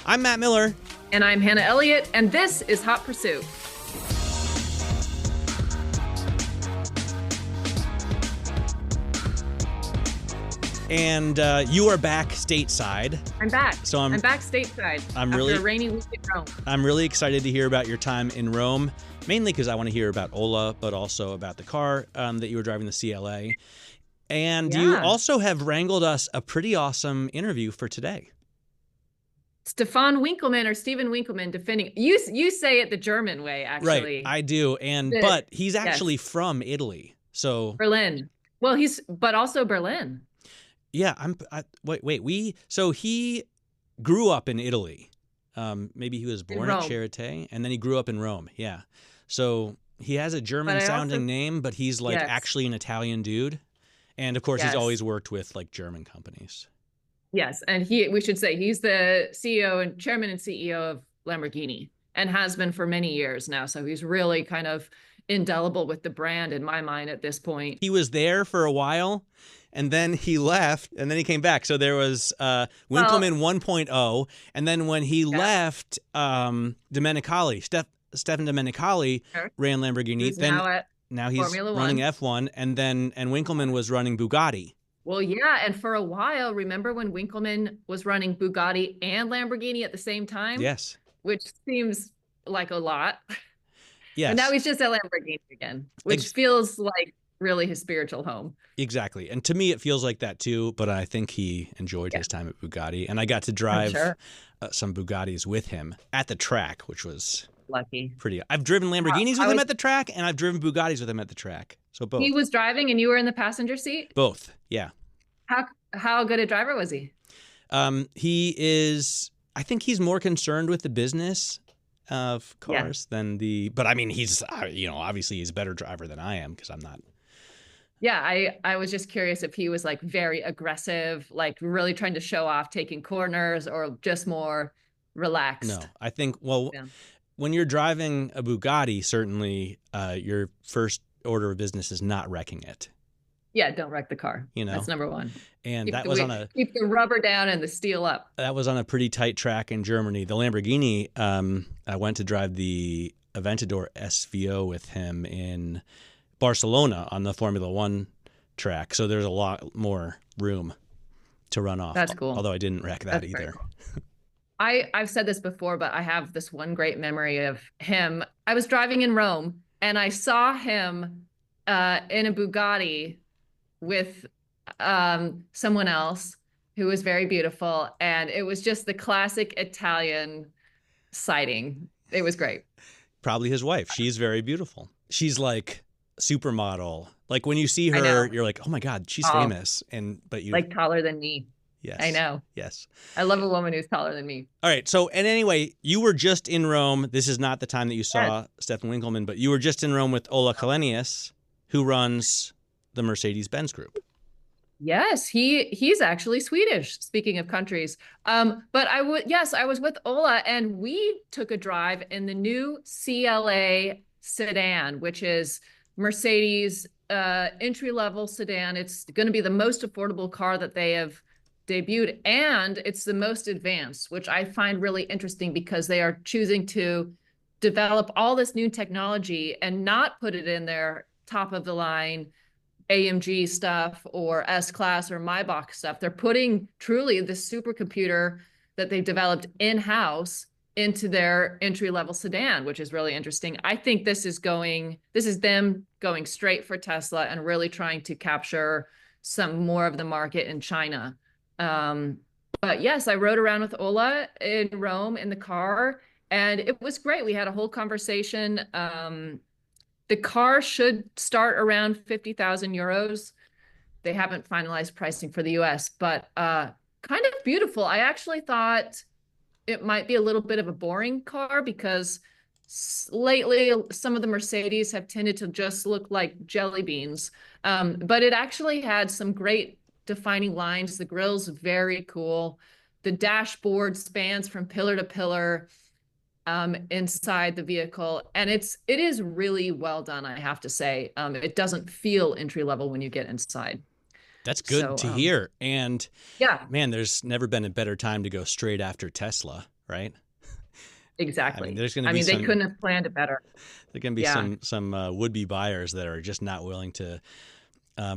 I'm Matt Miller. And I'm Hannah Elliott, and this is Hot Pursuit. And you are back stateside. I'm back. So I'm back stateside after a rainy week in Rome. I'm really excited to hear about your time in Rome, mainly because I want to hear about Ola, but also about the car that you were driving, the CLA. And you also have wrangled us a pretty awesome interview for today. Stephan Winkelmann or Stephan Winkelmann defending. You say it the German way, actually. Right, I do. But he's actually from Italy. So Berlin. Well, but also Berlin. Yeah, so he grew up in Italy. Maybe he was born at Charité, and then he grew up in Rome. Yeah. So he has a German-sounding name, but he's actually an Italian dude. And of course, he's always worked with German companies. Yes, and we should say he's the CEO and chairman and CEO of Lamborghini, and has been for many years now. So he's really kind of indelible with the brand in my mind at this point. He was there for a while, and then he left, and then he came back. So there was Winkelmann 1.0, and then when he left, Domenicali, Stefan Domenicali ran Lamborghini. Now he's running F1, and Winkelmann was running Bugatti. Well, yeah, and for a while, remember when Winkelmann was running Bugatti and Lamborghini at the same time? Yes. Which seems like a lot. Yes. And now he's just at Lamborghini again, which feels like really his spiritual home. Exactly. And to me, it feels like that too, but I think he enjoyed his time at Bugatti. And I got to drive some Bugattis with him at the track, which was lucky. Pretty. I've driven Lamborghinis with him at the track, and I've driven Bugattis with him at the track. So both. He was driving and you were in the passenger seat? Both, yeah. How good a driver was he? He is, I think he's more concerned with the business of cars than but I mean, he's, obviously he's a better driver than I am because I'm not. Yeah, I was just curious if he was very aggressive, really trying to show off, taking corners, or just more relaxed. No, I think, when you're driving a Bugatti, certainly your first order of business is not wrecking it. Yeah, don't wreck the car. That's number one. And keep the rubber down and the steel up. That was on a pretty tight track in Germany. The Lamborghini, I went to drive the Aventador SVO with him in Barcelona on the Formula One track. So there's a lot more room to run off. That's cool. Although I didn't wreck that either. Cool. I've said this before, but I have this one great memory of him. I was driving in Rome and I saw him in a Bugatti with someone else who was very beautiful. And it was just the classic Italian sighting. It was great. Probably his wife. She's very beautiful. She's like supermodel. Like when you see her, you're like, oh my God, she's famous. But you taller than me. Yes. I know. Yes. I love a woman who's taller than me. All right. So, and anyway, you were just in Rome. This is not the time that you saw Stephan Winkelmann, but you were just in Rome with Ola Kallenius, who runs the Mercedes-Benz group. Yes, he's actually Swedish, speaking of countries. But I was with Ola and we took a drive in the new CLA Sedan, which is Mercedes entry-level sedan. It's going to be the most affordable car that they have debuted, and it's the most advanced, which I find really interesting because they are choosing to develop all this new technology and not put it in their top of the line AMG stuff or S-Class or Maybach stuff. They're putting truly the supercomputer that they developed in-house into their entry-level sedan, which is really interesting. I think this is them going straight for Tesla and really trying to capture some more of the market in China. But yes, I rode around with Ola in Rome in the car, and it was great. We had a whole conversation. The car should start around 50,000 euros. They haven't finalized pricing for the US, but kind of beautiful. I actually thought it might be a little bit of a boring car because lately some of the Mercedes have tended to just look like jelly beans. But it actually had some great defining lines. The grille's very cool. The dashboard spans from pillar to pillar inside the vehicle. And it is really well done, I have to say. It doesn't feel entry level when you get inside. That's good to hear. And yeah, man, there's never been a better time to go straight after Tesla, right? I mean, Exactly. there's going to I be mean, they some couldn't have planned it better. there can be Yeah. some would-be buyers that are just not willing to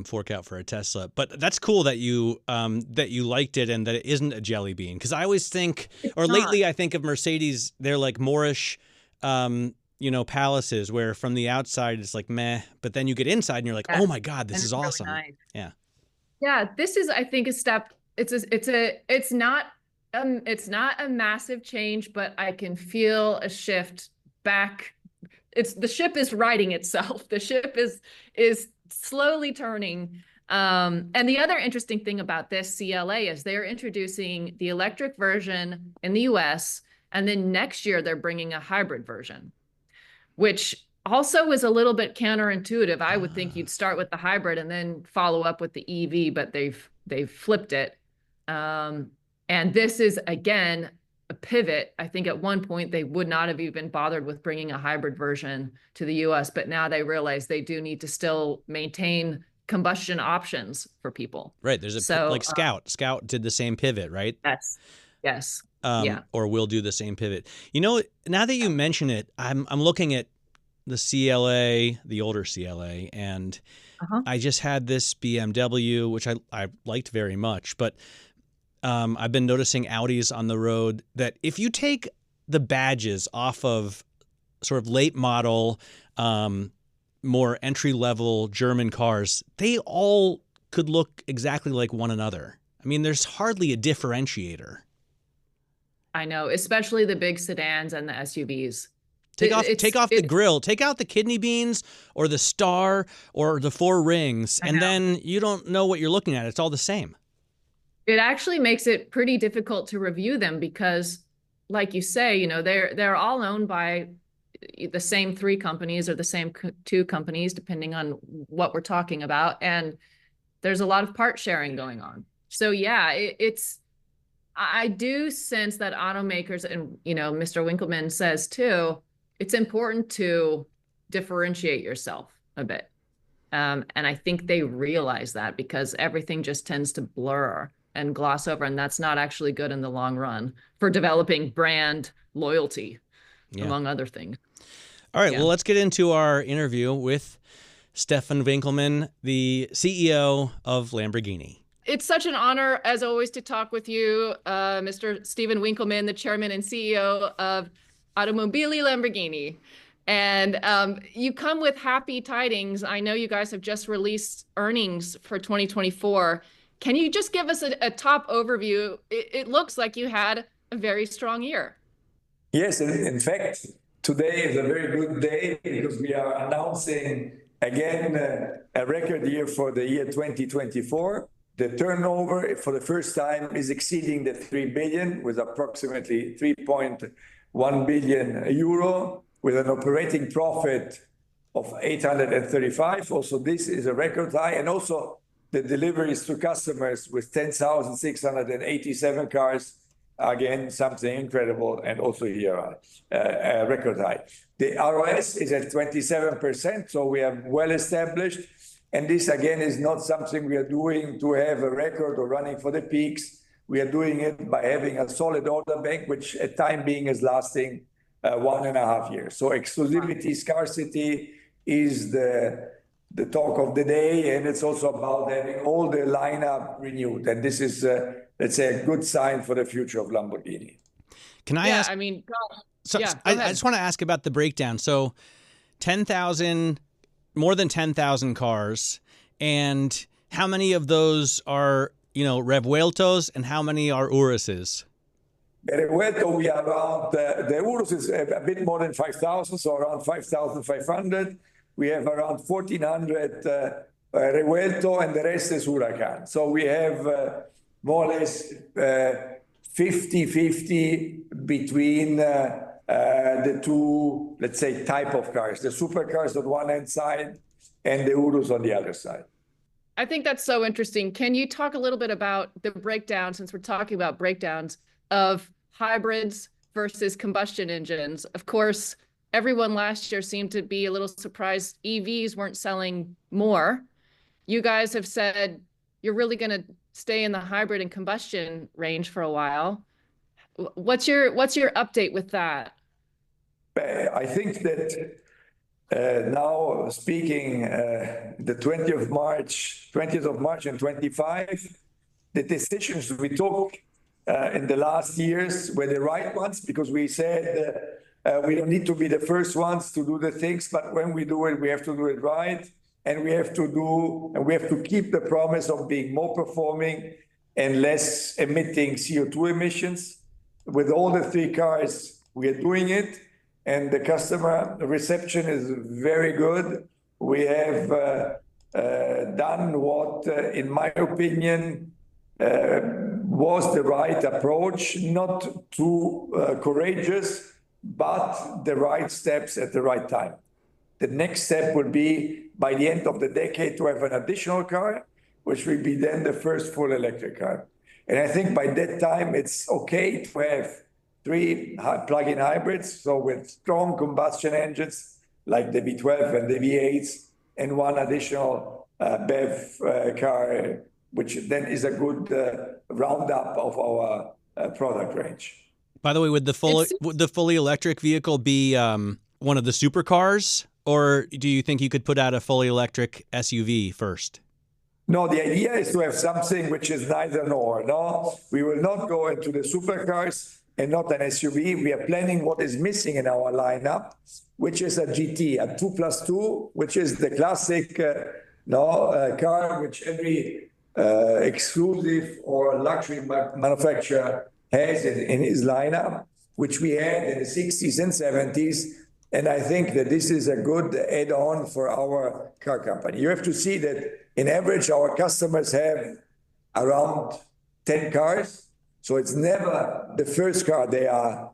fork out for a Tesla. But that's cool that you liked it and that it isn't a jelly bean. Because I always think, It's or not. lately I think of Mercedes, they're like Moorish, palaces where from the outside it's like meh, but then you get inside and you're like, oh Yes. my God, this And is it's really awesome. nice. Yeah. Yeah, this is, I think, a step. It's not a massive change, but I can feel a shift back. The ship is righting itself. The ship is slowly turning. And the other interesting thing about this CLA is they're introducing the electric version in the US, and then next year they're bringing a hybrid version, which also is a little bit counterintuitive. I would think you'd start with the hybrid and then follow up with the EV, but they've flipped it. And this is again a pivot. I think at one point they would not have even bothered with bringing a hybrid version to the US, but now they realize they do need to still maintain combustion options for people. Right. There's like Scout. Scout did the same pivot, right? Yes. Yes. Yeah. Or will do the same pivot. You know, now that you mention it, I'm looking at the CLA, the older CLA, and I just had this BMW, which I liked very much, but I've been noticing Audis on the road that if you take the badges off of sort of late model, more entry-level German cars, they all could look exactly like one another. I mean, there's hardly a differentiator. I know, especially the big sedans and the SUVs. Take off the grill, take out the kidney beans or the star or the four rings, and then you don't know what you're looking at. It's all the same. It actually makes it pretty difficult to review them because, like you say, they're all owned by the same three companies or the same two companies, depending on what we're talking about. And there's a lot of part sharing going on. So yeah, I do sense that automakers, and Mr. Winkelmann says too, it's important to differentiate yourself a bit. And I think they realize that because everything just tends to blur and gloss over, and that's not actually good in the long run for developing brand loyalty, among other things. All right, well, let's get into our interview with Stephan Winkelmann, the CEO of Lamborghini. It's such an honor, as always, to talk with you, Mr. Stephan Winkelmann, the chairman and CEO of Automobili Lamborghini. And you come with happy tidings. I know you guys have just released earnings for 2024. Can you just give us a top overview? It looks like you had a very strong year. Yes, in fact, today is a very good day because we are announcing again a record year for the year 2024. The turnover for the first time is exceeding the 3 billion with approximately 3.1 billion euro with an operating profit of 835. Also, this is a record high. And also the deliveries to customers with 10,687 cars, again, something incredible, and also here a record high. The ROS is at 27%, so we are well established. And this, again, is not something we are doing to have a record or running for the peaks. We are doing it by having a solid order bank, which at time being is lasting 1.5 years. So exclusivity, scarcity is the talk of the day, and it's also about having all the lineup renewed. And this is, let's say, a good sign for the future of Lamborghini. Can I ask? I mean, I just want to ask about the breakdown. So 10,000, more than 10,000 cars, and how many of those are, Revueltos and how many are Uruses? The Revuelto, we are around, the Urus is a bit more than 5,000, so around 5,500. We have around 1,400 Revuelto, and the rest is Huracan. So we have more or less 50-50 between the two, let's say, type of cars, the supercars on one hand side and the Urus on the other side. I think that's so interesting. Can you talk a little bit about the breakdown, since we're talking about breakdowns, of hybrids versus combustion engines? Of course, everyone last year seemed to be a little surprised EVs weren't selling more. You guys have said you're really going to stay in the hybrid and combustion range for a while. What's your update with that? I think that now speaking the 20th of March and 25, the decisions we took in the last years were the right ones, because we said we don't need to be the first ones to do the things, but when we do it, we have to do it right. And we have to keep the promise of being more performing and less emitting CO2 emissions. With all the three cars, we are doing it, and the customer reception is very good. We have done what, in my opinion, was the right approach, not too courageous, but the right steps at the right time. The next step would be, by the end of the decade, to have an additional car, which will be then the first full electric car. And I think by that time, it's okay to have 3 plug-in hybrids, so with strong combustion engines like the V12 and the V8s, and 1 additional BEV car, which then is a good roundup of our product range. By the way, would the fully electric vehicle be one of the supercars, or do you think you could put out a fully electric SUV first? No, the idea is to have something which is neither nor. No, we will not go into the supercars and not an SUV. We are planning what is missing in our lineup, which is a GT, a 2+2, which is the classic car which every exclusive or luxury manufacturer has in his lineup, which we had in the 60s and 70s. And I think that this is a good add-on for our car company. You have to see that in average, our customers have around 10 cars. So it's never the first car they are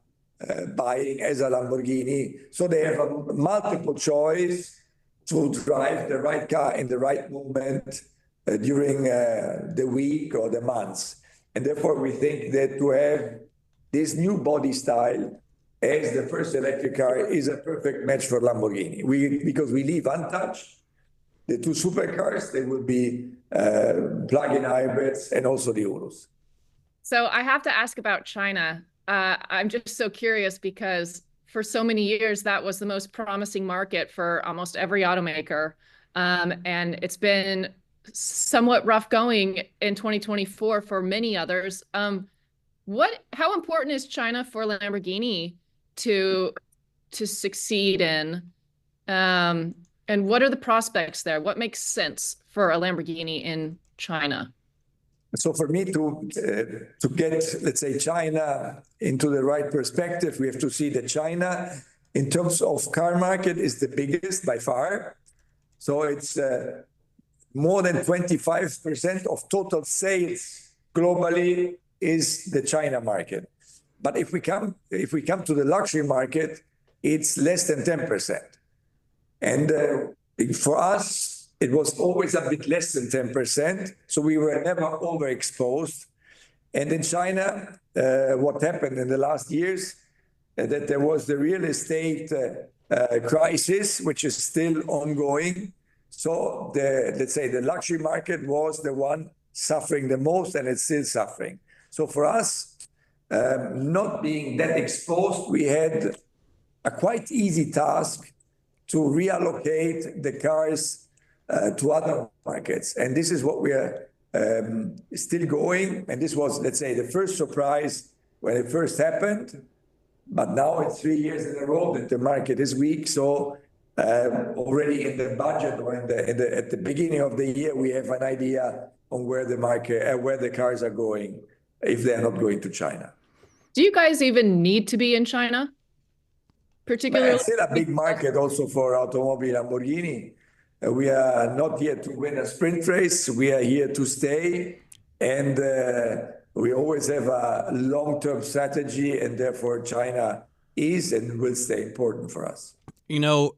buying as a Lamborghini. So they have a multiple choice to drive the right car in the right moment during the week or the months. And therefore, we think that to have this new body style as the first electric car is a perfect match for Lamborghini. Because we leave untouched the 2 supercars, they will be plug-in hybrids and also the Urus. So I have to ask about China. I'm just so curious because for so many years, that was the most promising market for almost every automaker. And it's been somewhat rough going in 2024 for many others. How important is China for Lamborghini to succeed in? And what are the prospects there? What makes sense for a Lamborghini in China? So for me to get, let's say, China into the right perspective, we have to see that China, in terms of car market, is the biggest by far. So it's more than 25% of total sales globally is the China market. But if we come to the luxury market, it's less than 10%. And for us, it was always a bit less than 10%. So we were never overexposed. And in China, what happened in the last years, that there was the real estate crisis, which is still ongoing. So let's say the luxury market was the one suffering the most, and it's still suffering. So for us, not being that exposed, we had a quite easy task to reallocate the cars to other markets. And this is what we are still going. And this was, let's say, the first surprise when it first happened. But now it's 3 years in a row that the market is weak. So already in the budget or at the beginning of the year, we have an idea on where the cars are going if they're not going to China. Do you guys even need to be in China? Particularly, it's still a big market also for Automobile Lamborghini. We are not here to win a sprint race. We are here to stay. And we always have a long-term strategy, and therefore China is and will stay important for us. You know,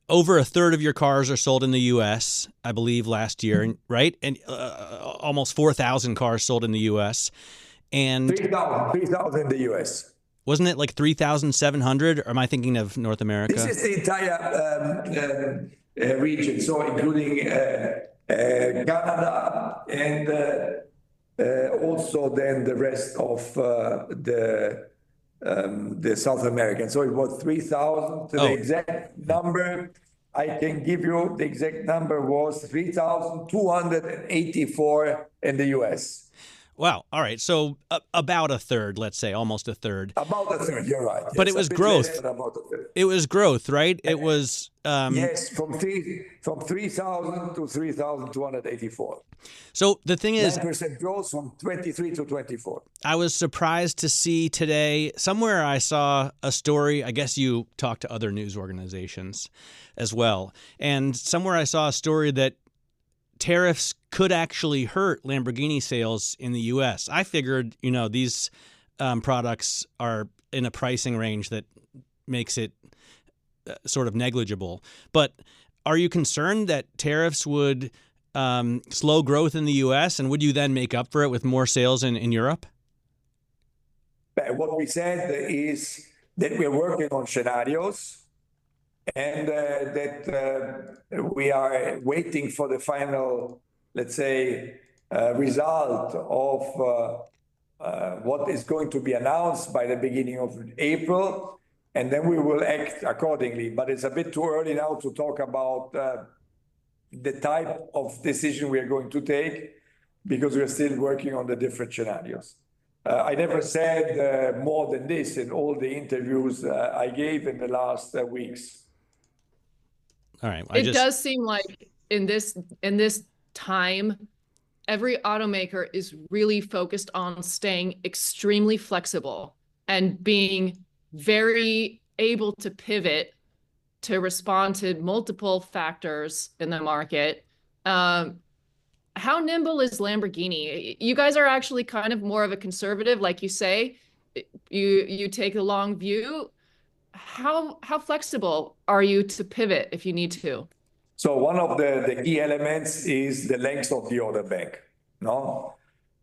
over a third of your cars are sold in the U.S., I believe, last year, right? And almost 4,000 cars sold in the U.S. And 3,000 in the U.S. Wasn't it like 3,700? Or am I thinking of North America? This is the entire region, so including Canada and also then the rest of the South American. So it was 3,000. The exact number, I can give you, the exact number was 3,284 in the US. Wow. All right. So about a third, let's say, almost a third. About a third, you're right. But yes, it was growth. Less, but about a third. It was growth, right? It was... yes, from 3,000 to 3,284. So the thing is... 9% growth from 23 to 24. I was surprised to see today, somewhere I saw a story, I guess you talk to other news organizations as well, and somewhere I saw a story that tariffs could actually hurt Lamborghini sales in the U.S. I figured, these products are in a pricing range that makes it sort of negligible. But are you concerned that tariffs would slow growth in the U.S., and would you then make up for it with more sales in Europe? What we said is that we're working on scenarios, and that we are waiting for the final, let's say, result of what is going to be announced by the beginning of April, and then we will act accordingly. But it's a bit too early now to talk about the type of decision we are going to take, because we're still working on the different scenarios. I never said more than this in all the interviews I gave in the last weeks. All right. It does seem like in this time, every automaker is really focused on staying extremely flexible and being very able to pivot to respond to multiple factors in the market. How nimble is Lamborghini? You guys are actually kind of more of a conservative, like you say. You take a long view. How flexible are you to pivot if you need to? So one of the key elements is the length of the order bank. No,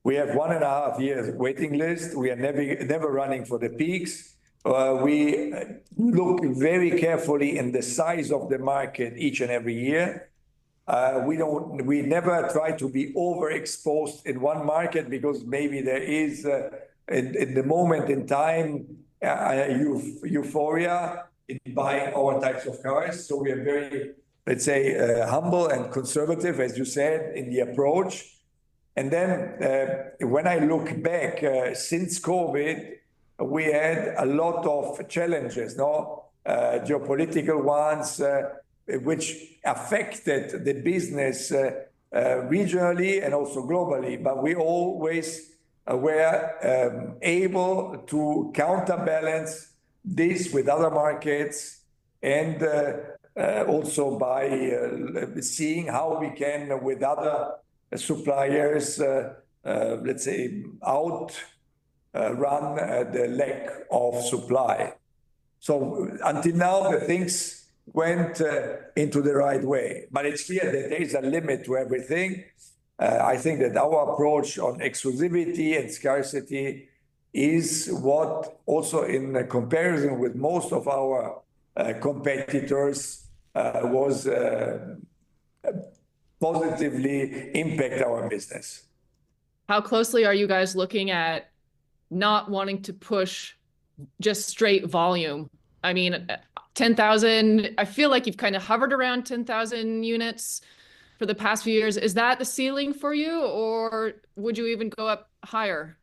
we have 1.5 years waiting list. We are never running for the peaks. We look very carefully in the size of the market each and every year. We never try to be overexposed in one market, because maybe there is in the moment in time euphoria in buying our types of cars. So we are very, let's say, humble and conservative, as you said, in the approach. And then when I look back, since COVID, we had a lot of challenges, geopolitical ones, which affected the business regionally and also globally. But we always were able to counterbalance this with other markets, and also by seeing how we can, with other suppliers, let's say, run the lack of supply. So until now, the things went into the right way. But it's clear that there is a limit to everything. I think that our approach on exclusivity and scarcity is what, also in comparison with most of our competitors, was positively impact our business. How closely are you guys looking at not wanting to push just straight volume? I mean, 10,000, I feel like you've kind of hovered around 10,000 units for the past few years. Is that the ceiling for you, or would you even go up higher?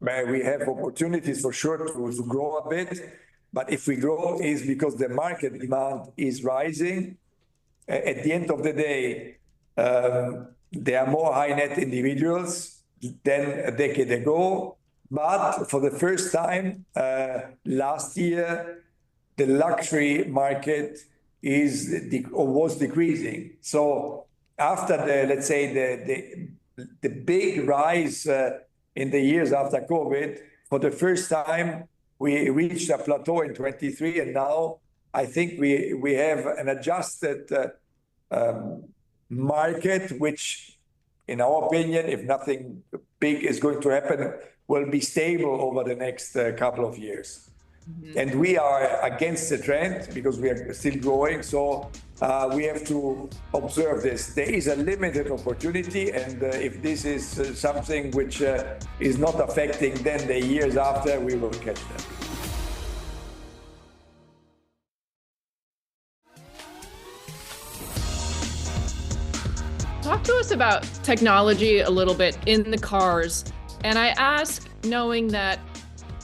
We have opportunities for sure to grow a bit, but if we grow, is because the market demand is rising. At the end of the day, there are more high net individuals than a decade ago. But for the first time last year, the luxury market was decreasing. So after let's say the big rise in the years after COVID, for the first time we reached a plateau in 23, and now I think we have an adjusted market, which, in our opinion, if nothing big is going to happen, will be stable over the next couple of years. Mm-hmm. And we are against the trend because we are still growing. So we have to observe this. There is a limited opportunity, and if this is something which is not affecting then the years after, we will catch them. Talk to us about technology a little bit in the cars. And I ask knowing that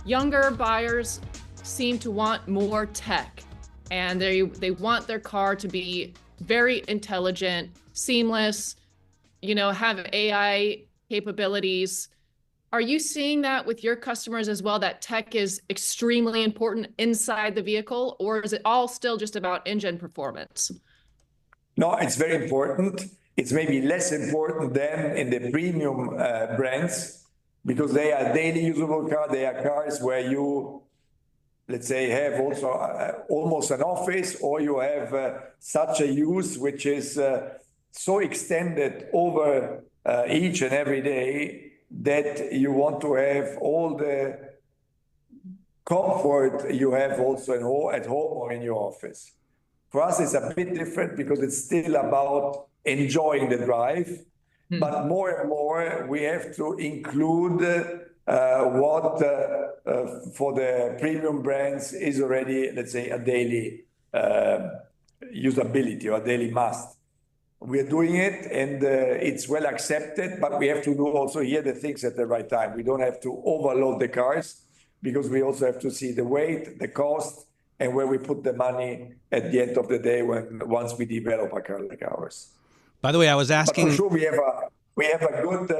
younger buyers seem to want more tech, and they want their car to be very intelligent, seamless, have AI capabilities. Are you seeing that with your customers as well, that tech is extremely important inside the vehicle, or is it all still just about engine performance? No, it's very important. It's maybe less important than in the premium brands, because they are daily usable cars. They are cars where you, let's say, have also almost an office, or you have such a use which is so extended over each and every day that you want to have all the comfort you have also at home or in your office. For us, it's a bit different because it's still about enjoying the drive, but more and more we have to include what for the premium brands is already, let's say, a daily usability or a daily must. We're doing it, and it's well accepted, but we have to do also here the things at the right time. We don't have to overload the cars, because we also have to see the weight, the cost, and where we put the money at the end of the day once we develop a car like ours. By the way, I was asking. But for sure, we have a good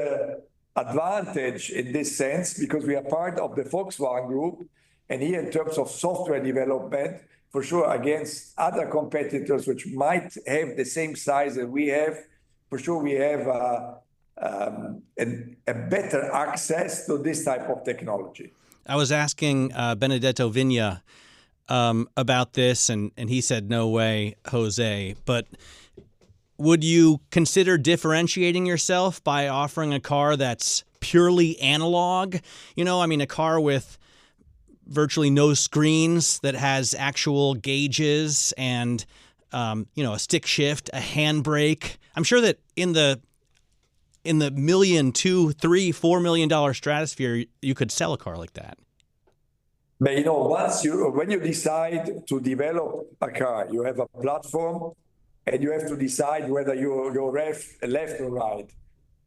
advantage in this sense, because we are part of the Volkswagen Group, and here in terms of software development, for sure, against other competitors which might have the same size that we have, for sure we have a better access to this type of technology. I was asking Benedetto Vigna about this, and he said, no way, Jose. But would you consider differentiating yourself by offering a car that's purely analog? A car with virtually no screens, that has actual gauges and, a stick shift, a handbrake. I'm sure that in the $1 million, $2, $3, $4 million stratosphere, you could sell a car like that. But when you decide to develop a car, you have a platform, and you have to decide whether you go left or right.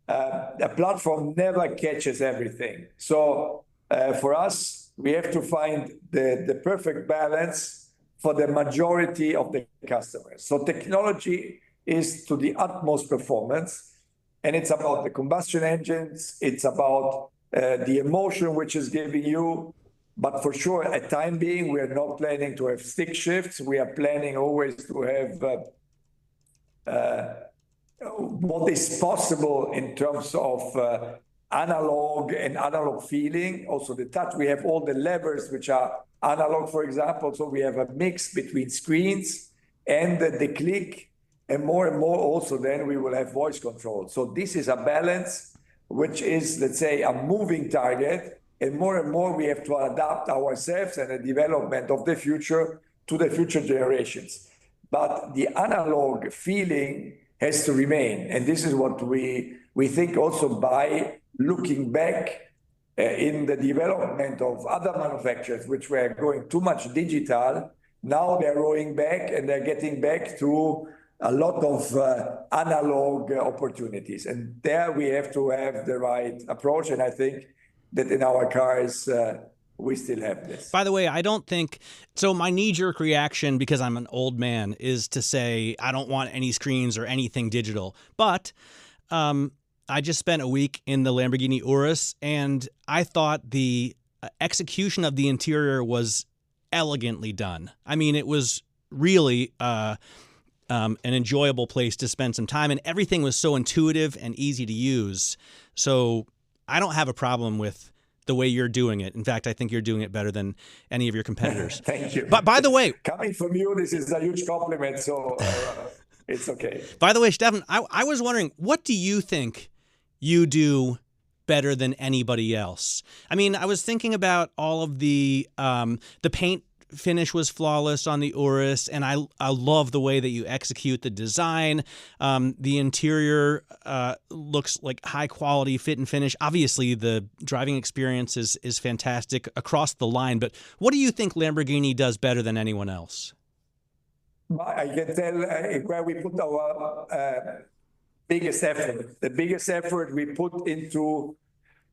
The platform never catches everything. So for us, we have to find the perfect balance for the majority of the customers. So technology is to the utmost performance, and it's about the combustion engines. It's about the emotion which is giving you. But for sure, at time being, we are not planning to have stick shifts. We are planning always to have what is possible in terms of analog and analog feeling. Also the touch, we have all the levers which are analog, for example. So we have a mix between screens and the click, and more also then we will have voice control. So this is a balance which is, let's say, a moving target, and more we have to adapt ourselves and the development of the future to the future generations. But the analog feeling has to remain, and this is what we think also by looking back in the development of other manufacturers which were going too much digital. Now they're rolling back, and they're getting back to a lot of analog opportunities, and there we have to have the right approach, and I think that in our cars we still have this. By the way, I don't think so. My knee-jerk reaction, because I'm an old man, is to say I don't want any screens or anything digital. But I just spent a week in the Lamborghini Urus, and I thought the execution of the interior was elegantly done. I mean, it was really an enjoyable place to spend some time, and everything was so intuitive and easy to use. So I don't have a problem with the way you're doing it. In fact, I think you're doing it better than any of your competitors. Thank you. But by the way, coming from you, this is a huge compliment, so it's okay. By the way, Stephan, I was wondering, what do you think you do better than anybody else? I mean, I was thinking about all of the paint finish was flawless on the Urus, and I love the way that you execute the design. The interior looks like high quality fit and finish. Obviously, the driving experience is fantastic across the line. But what do you think Lamborghini does better than anyone else? I can tell where we put our biggest effort. The biggest effort we put into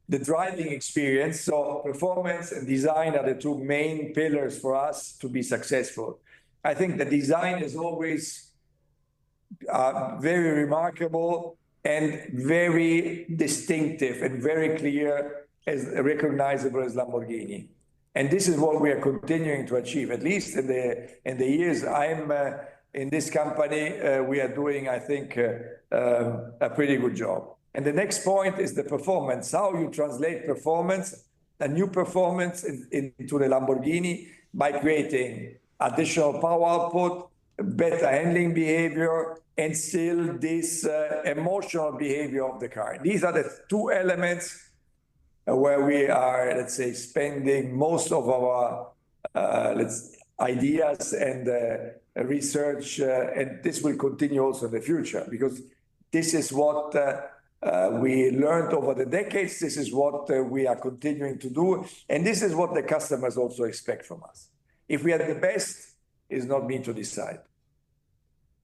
the driving experience. So performance and design are the two main pillars for us to be successful. I think the design is always very remarkable and very distinctive and very clear, as recognizable as Lamborghini. And this is what we are continuing to achieve, at least in the years I'm in this company. We are doing, I think, a pretty good job. And the next point is the performance, how you translate performance, a new performance into the Lamborghini by creating additional power output, better handling behavior, and still this emotional behavior of the car. These are the two elements where we are, let's say, spending most of our ideas and research, and this will continue also in the future, because this is what we learned over the decades. This is what we are continuing to do, and this is what the customers also expect from us. If we are the best, it's not me to decide.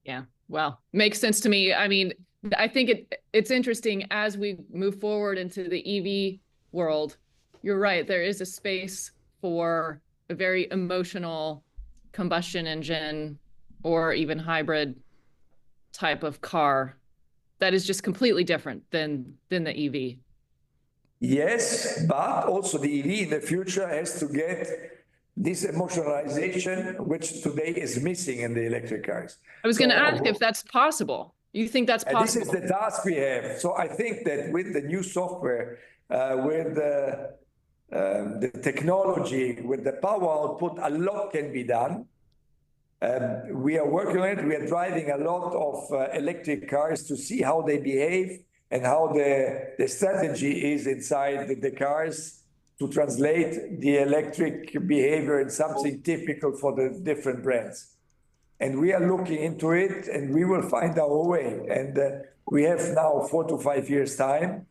Yeah, well, makes sense to me. I mean, I think it's interesting as we move forward into the EV world. You're right, there is a space for a very emotional combustion engine or even hybrid type of car that is just completely different than the EV. Yes, but also the EV in the future has to get this emotionalization, which today is missing in the electric cars. I was going to ask if that's possible. You think that's possible? This is the task we have. So I think that with the new software, with the technology, with the power output, a lot can be done. We are working on it. We are driving a lot of electric cars to see how they behave and how the strategy is inside the cars to translate the electric behavior in something typical for the different brands. And we are looking into it, and we will find our way. And we have now 4 to 5 years time.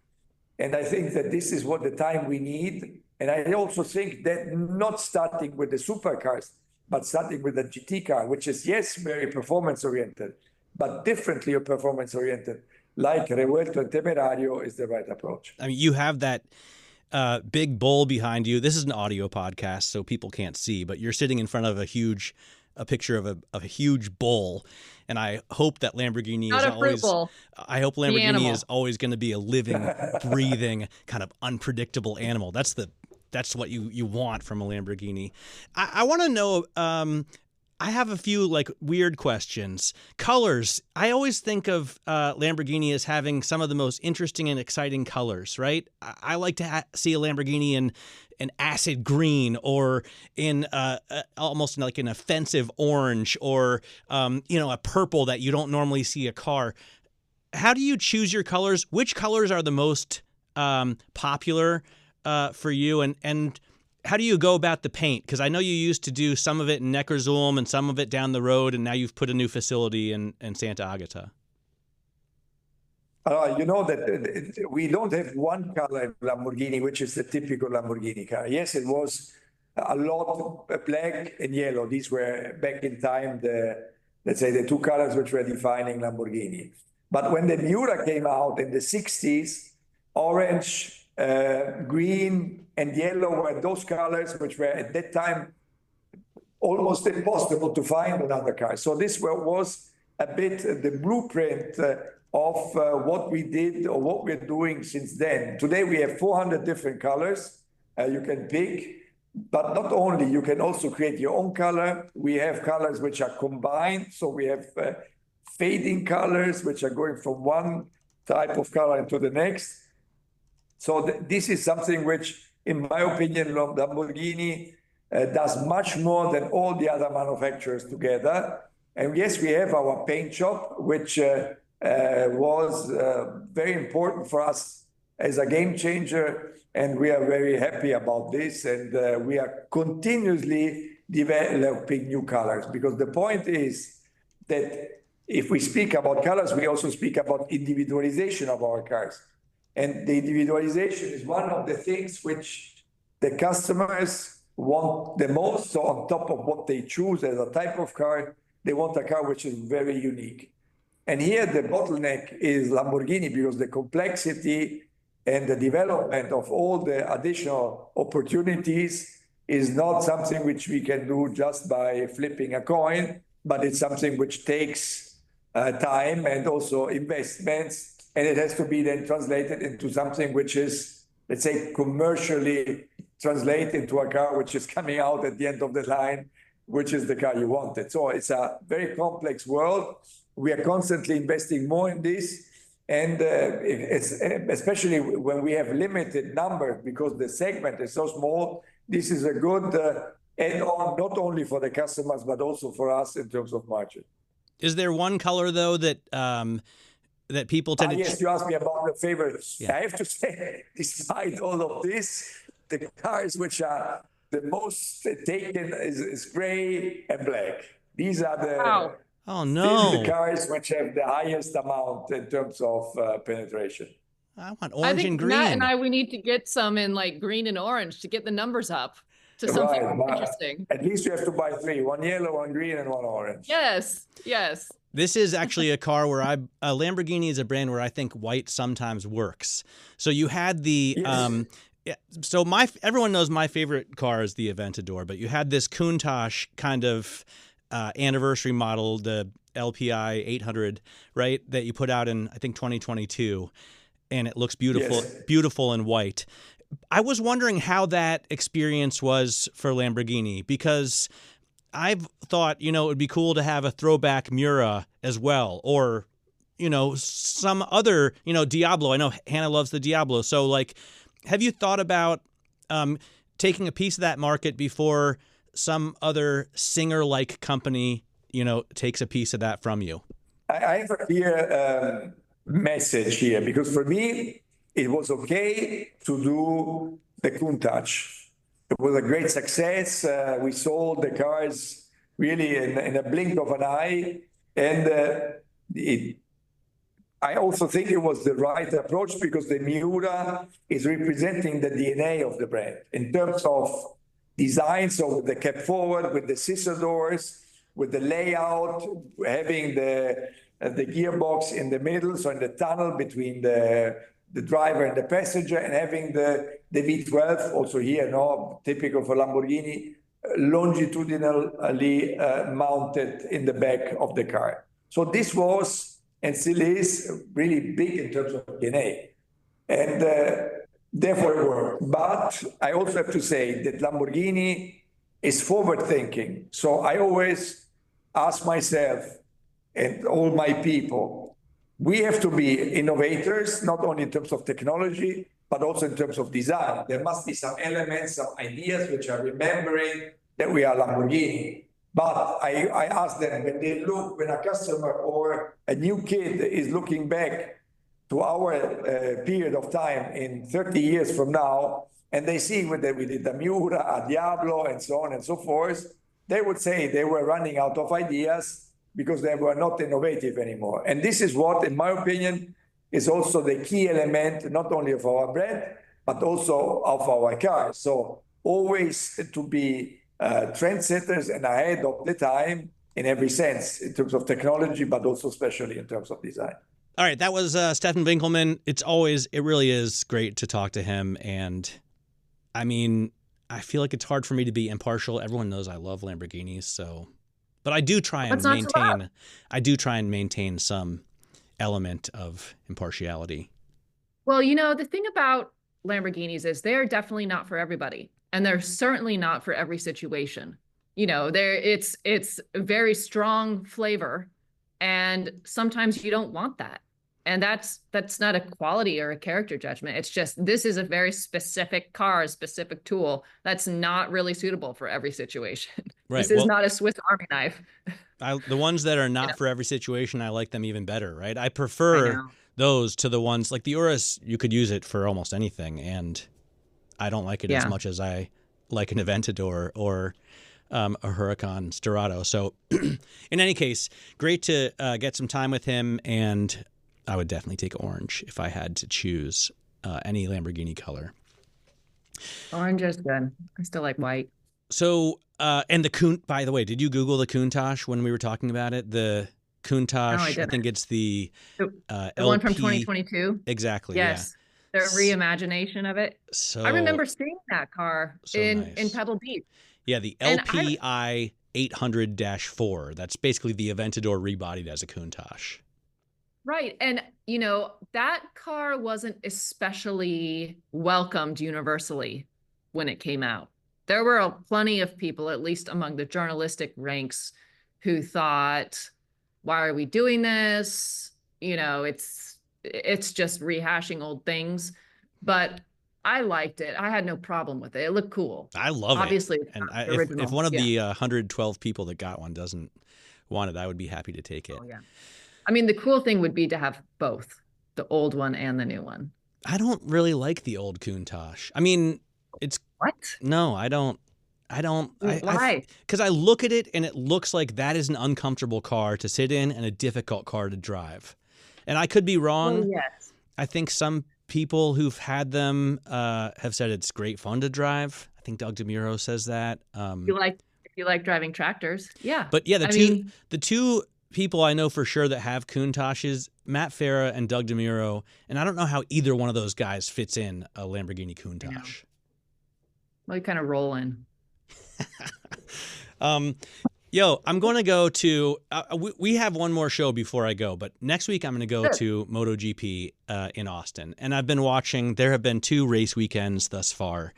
And I think that this is what the time we need. And I also think that not starting with the supercars, but starting with the GT car, which is, yes, very performance-oriented, but differently performance-oriented, like Revuelto and Temerario, is the right approach. I mean, you have that big bowl behind you. This is an audio podcast, so people can't see, but you're sitting in front of a picture of a huge bull, and I hope that Lamborghini Not is a always. bull. I hope Lamborghini is always going to be a living, breathing, kind of unpredictable animal. That's what you want from a Lamborghini. I want to know. I have a few like weird questions. Colors. I always think of Lamborghini as having some of the most interesting and exciting colors, right? I like to see a Lamborghini in an acid green, or in almost like an offensive orange, or a purple that you don't normally see a car. How do you choose your colors? Which colors are the most popular for you, and how do you go about the paint? Because I know you used to do some of it in Neckarsulm and some of it down the road, and now you've put a new facility in Santa Agata. You know that we don't have one color in Lamborghini, which is the typical Lamborghini car. Yes, it was a lot of black and yellow. These were back in time, let's say, the two colors which were defining Lamborghini. But when the Miura came out in the 60s, orange, green, and yellow were those colors which were at that time almost impossible to find on other cars. So this was a bit the blueprint of what we did or what we're doing since then. Today we have 400 different colors you can pick, but not only, you can also create your own color. We have colors which are combined. So we have fading colors which are going from one type of color into the next. So this is something which, in my opinion, Lamborghini does much more than all the other manufacturers together. And yes, we have our paint shop, which was very important for us as a game changer, and we are very happy about this. And we are continuously developing new colors, because the point is that if we speak about colors, we also speak about individualization of our cars. And the individualization is one of the things which the customers want the most. So on top of what they choose as a type of car, they want a car which is very unique. And here the bottleneck is Lamborghini, because the complexity and the development of all the additional opportunities is not something which we can do just by flipping a coin, but it's something which takes time and also investments, and it has to be then translated into something which is, let's say, commercially translated into a car which is coming out at the end of the line, which is the car you wanted. So it's a very complex world. We are constantly investing more in this, and it's, especially when we have limited numbers, because the segment is so small, this is a good add-on, not only for the customers, but also for us in terms of margin. Is there one color, though, that that people tend to... Yes, you asked me about the favorites. Yeah. I have to say, despite all of this, the cars which are the most taken is gray and black. These are the... Wow. Oh, These no. are the cars which have the highest amount in terms of penetration. I want I orange think and green. Matt and I, we need to get some in like green and orange to get the numbers up to something Right, but interesting. at least you have to buy three: one yellow, one green, and one orange. Yes, yes. This is actually a car where Lamborghini is a brand where I think white sometimes works. So you had the... Yes. So everyone knows my favorite car is the Aventador, but you had this Countach kind of anniversary model, the LPI 800, right, that you put out in, I think, 2022, and it looks beautiful, Yes. beautiful in white. I was wondering how that experience was for Lamborghini, because I've thought, it would be cool to have a throwback Miura as well, or, some other, Diablo. I know Hannah loves the Diablo. So, have you thought about taking a piece of that market before some other Singer-like company, takes a piece of that from you? I have a clear message here, because for me, it was okay to do the Countach. It was a great success. We sold the cars really in a blink of an eye. And I also think it was the right approach, because the Miura is representing the DNA of the brand in terms of design. So with the cab forward, with the scissor doors, with the layout, having the gearbox in the middle, so in the tunnel between the driver and the passenger, and having the V12 also here, typical for Lamborghini, longitudinally mounted in the back of the car. So this was and still is really big in terms of DNA, and therefore it worked. But I also have to say that Lamborghini is forward thinking. So I always ask myself and all my people, we have to be innovators, not only in terms of technology, but also in terms of design. There must be some elements, some ideas which are remembering that we are Lamborghini. But I ask them, when a customer or a new kid is looking back to our period of time in 30 years from now, and they see that we did a Miura, a Diablo, and so on and so forth, they would say they were running out of ideas because they were not innovative anymore. And this is what, in my opinion, is also the key element, not only of our brand, but also of our cars. So always to be trendsetters and ahead of the time in every sense, in terms of technology, but also especially in terms of design. All right, that was Stephan Winkelmann. It really is great to talk to him. And I mean, I feel like it's hard for me to be impartial. Everyone knows I love Lamborghinis, so, but I do try and maintain some element of impartiality. Well, the thing about Lamborghinis is they're definitely not for everybody. And they're certainly not for every situation. It's a very strong flavor, and sometimes you don't want that. And that's not a quality or a character judgment. It's just, this is a very specific car, a specific tool that's not really suitable for every situation. Right. This is not a Swiss Army knife. The ones that are not for every situation, I like them even better, right? I prefer those to the ones like the Urus. You could use it for almost anything, and I don't like it as much as I like an Aventador or a Huracan Sterrato. So in any case, great to get some time with him, and I would definitely take orange if I had to choose any Lamborghini color. Orange is good. I still like white. So, and the by the way, did you Google the Countach when we were talking about it? The Countach, I think it's the one from 2022. Exactly. Yes. Yeah. Their reimagination of it. So I remember seeing that car in Pebble Beach. Yeah, the LPI 800-4. That's basically the Aventador rebodied as a Countach. Right. And, that car wasn't especially welcomed universally when it came out. There were plenty of people, at least among the journalistic ranks, who thought, why are we doing this? It's just rehashing old things. But I liked it. I had no problem with it. It looked cool. I love Obviously, it. And if one of the 112 people that got one doesn't want it, I would be happy to take it. Oh, yeah. I mean, the cool thing would be to have both, the old one and the new one. I don't really like the old Countach. I mean, it's what? No, I don't. Why? Because I look at it and it looks like that is an uncomfortable car to sit in and a difficult car to drive. And I could be wrong. Oh, yes. I think some people who've had them have said it's great fun to drive. I think Doug DeMuro says that. If you like driving tractors, yeah. But yeah, the two people I know for sure that have Countaches, Matt Farah and Doug DeMuro, and I don't know how either one of those guys fits in a Lamborghini Countach. Well, you kind of roll in. I'm going to go to we have one more show before I go, but next week I'm going to go to MotoGP in Austin, and I've been watching. There have been 2 race weekends thus far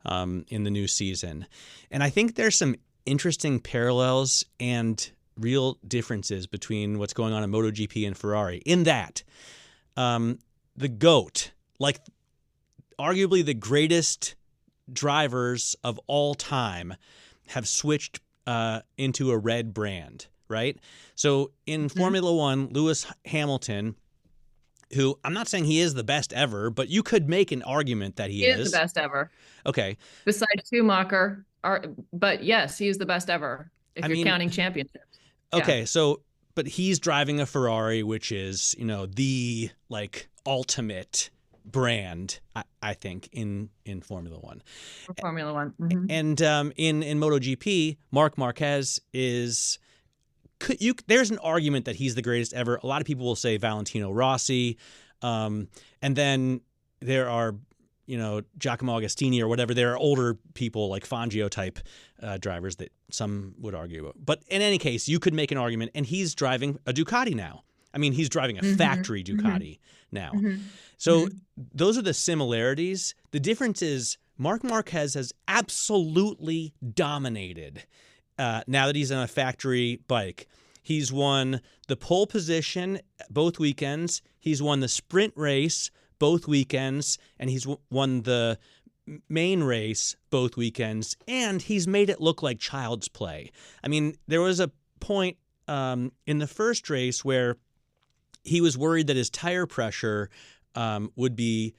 in the new season, and I think there's some interesting parallels and real differences between what's going on in MotoGP and Ferrari, in that the GOAT, like arguably the greatest drivers of all time, have switched into a red brand, right? So in Formula One, Lewis Hamilton, who I'm not saying he is the best ever, but you could make an argument that he is the best ever. Okay. Besides Schumacher, but yes, he is the best ever if you're counting championships. Okay, so but he's driving a Ferrari, which is, the ultimate brand, I think, in Formula One. Formula One. Mm-hmm. And in MotoGP, Marc Marquez is there's an argument that he's the greatest ever. A lot of people will say Valentino Rossi, and then there are Giacomo Agostini or whatever. There are older people like Fangio type drivers that some would argue. But in any case, you could make an argument, and he's driving a Ducati now. I mean, he's driving a factory Ducati now. So those are the similarities. The difference is Marc Marquez has absolutely dominated now that he's on a factory bike. He's won the pole position both weekends. He's won the sprint race both weekends, and he's won the main race both weekends, and he's made it look like child's play. I mean, there was a point in the first race where he was worried that his tire pressure would be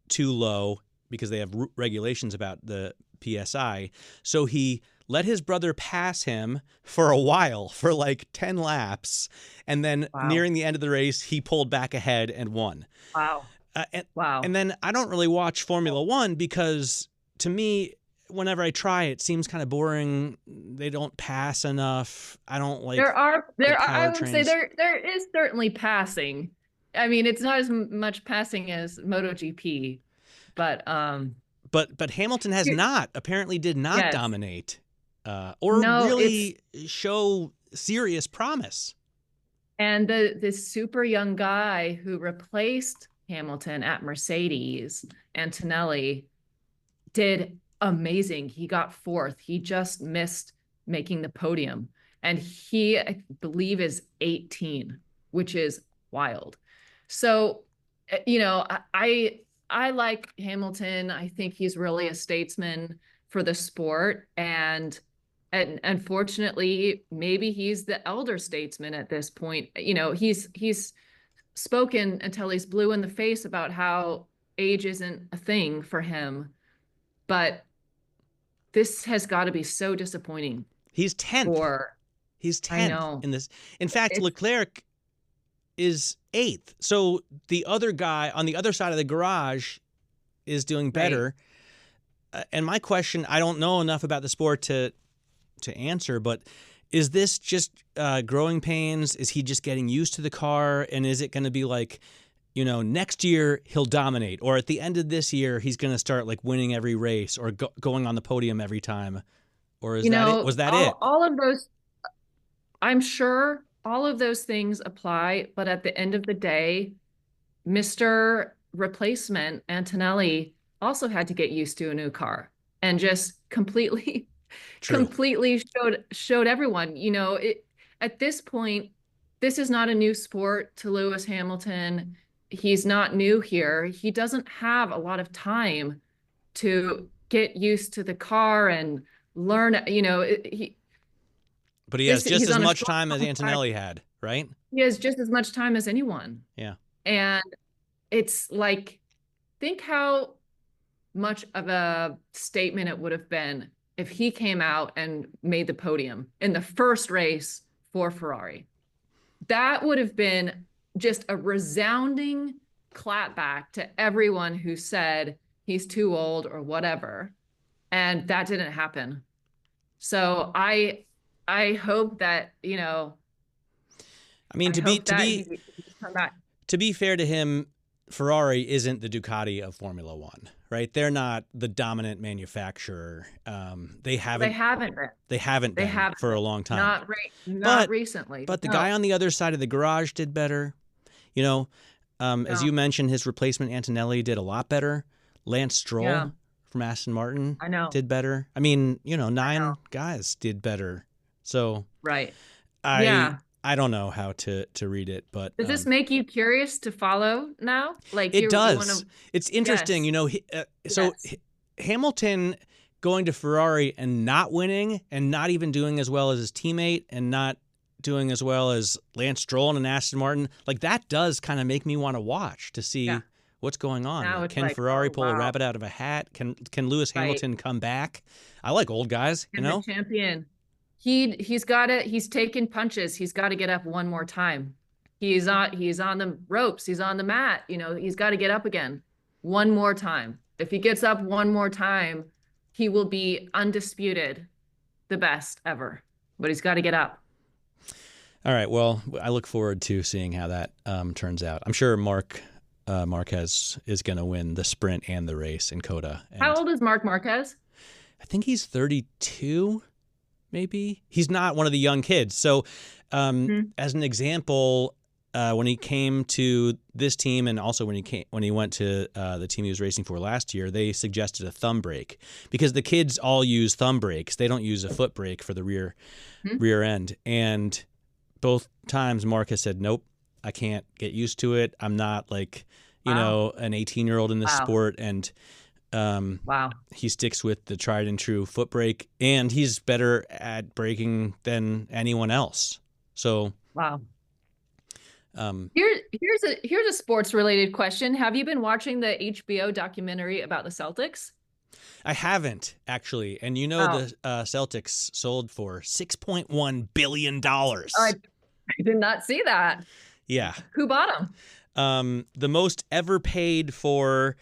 too low because they have regulations about the PSI. So he let his brother pass him for a while, for like 10 laps, and then nearing the end of the race, he pulled back ahead and won. Wow. And then I don't really watch Formula One because, to me, whenever I try, it seems kind of boring. They don't pass enough. I don't like. There are. I would say there is certainly passing. I mean, it's not as much passing as MotoGP, but Hamilton has not apparently did not dominate or really show serious promise. And this super young guy who replaced Hamilton at Mercedes, Antonelli, did amazing. He got 4th. He just missed making the podium. And he, I believe, is 18, which is wild. So, I like Hamilton. I think he's really a statesman for the sport. And unfortunately, maybe he's the elder statesman at this point. He's spoken until he's blue in the face about how age isn't a thing for him. But this has got to be so disappointing. He's 10th. He's 10th in this. In fact, Leclerc is 8th. So the other guy on the other side of the garage is doing better. Right. And my question, I don't know enough about the sport to answer, but is this just growing pains? Is he just getting used to the car? And is it going to be like, you know, next year he'll dominate, or at the end of this year he's going to start like winning every race or going on the podium every time? Or is that it? Was that it? All of those, I'm sure all of those things apply, but at the end of the day, Mr. Replacement Antonelli also had to get used to a new car and just completely showed everyone, you know, at this point, this is not a new sport to Lewis Hamilton. He's not new here. He doesn't have a lot of time to get used to the car and learn, you know, but he has just as much time as Antonelli had, right? He has just as much time as anyone. Yeah. And it's like, think how much of a statement it would have been if he came out and made the podium in the first race for Ferrari. That would have been just a resounding clapback to everyone who said he's too old or whatever. And that didn't happen. So I hope that, you know, I mean, to be fair to him, Ferrari isn't the Ducati of Formula One, right? They're not the dominant manufacturer. They haven't been for a long time. Not recently. But the guy on the other side of the garage did better. You know, as you mentioned, his replacement Antonelli did a lot better. Lance Stroll from Aston Martin did better. I mean, you know, 9 guys did better. So I don't know how to read it, but does this make you curious to follow now? Like it does. It's interesting, you know. Hamilton going to Ferrari and not winning, and not even doing as well as his teammate, and not doing as well as Lance Stroll and an Aston Martin. Like that does kind of make me want to watch to see what's going on. Like, can Ferrari pull a rabbit out of a hat? Can Lewis Hamilton come back? I like old guys, you know. The champion. He's got it. He's taken punches. He's got to get up one more time. He's on the ropes. He's on the mat. You know, he's got to get up again one more time. If he gets up one more time, he will be undisputed the best ever. But he's got to get up. All right. Well, I look forward to seeing how that turns out. I'm sure Marquez is going to win the sprint and the race in COTA. How old is Marc Marquez? I think he's 32. Maybe he's not one of the young kids. So as an example, when he came to this team, and also when he went to the team he was racing for last year, they suggested a thumb brake because the kids all use thumb brakes. They don't use a foot brake for the rear end. And both times Mark has said, nope, I can't get used to it. I'm not like, you know, an 18-year-old in this sport. And he sticks with the tried and true foot brake, and he's better at braking than anyone else. So here's a sports related question. Have you been watching the HBO documentary about the Celtics? I haven't actually, and you know the Celtics sold for $6.1 billion. Oh, I did not see that. Yeah. Who bought them? The most ever paid for.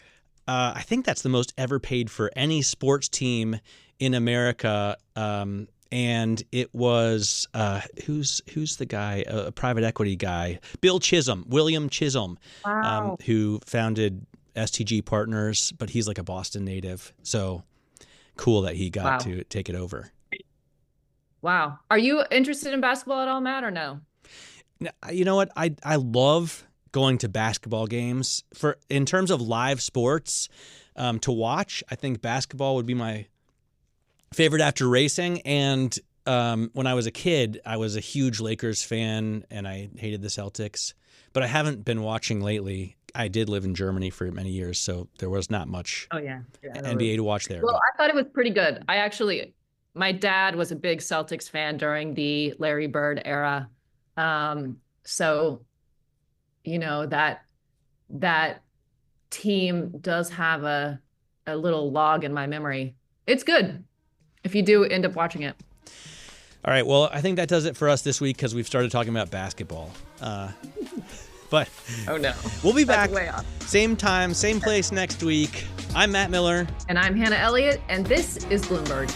I think that's the most ever paid for any sports team in America. And it was who's the guy? A private equity guy, William Chisholm, who founded STG Partners, but he's like a Boston native. So cool that he got to take it over. Wow. Are you interested in basketball at all, Matt, or no? You know what? I love going to basketball games. In terms of live sports to watch, I think basketball would be my favorite after racing. And when I was a kid, I was a huge Lakers fan, and I hated the Celtics. But I haven't been watching lately. I did live in Germany for many years, so there was not much NBA to watch there. Well, I thought it was pretty good. My dad was a big Celtics fan during the Larry Bird era. So you know, that team does have a little log in my memory. It's good if you do end up watching it. All right. Well, I think that does it for us this week because we've started talking about basketball. But oh no, we'll be That's back way off. Same time, same place next week. I'm Matt Miller. And I'm Hannah Elliott, and this is Bloomberg.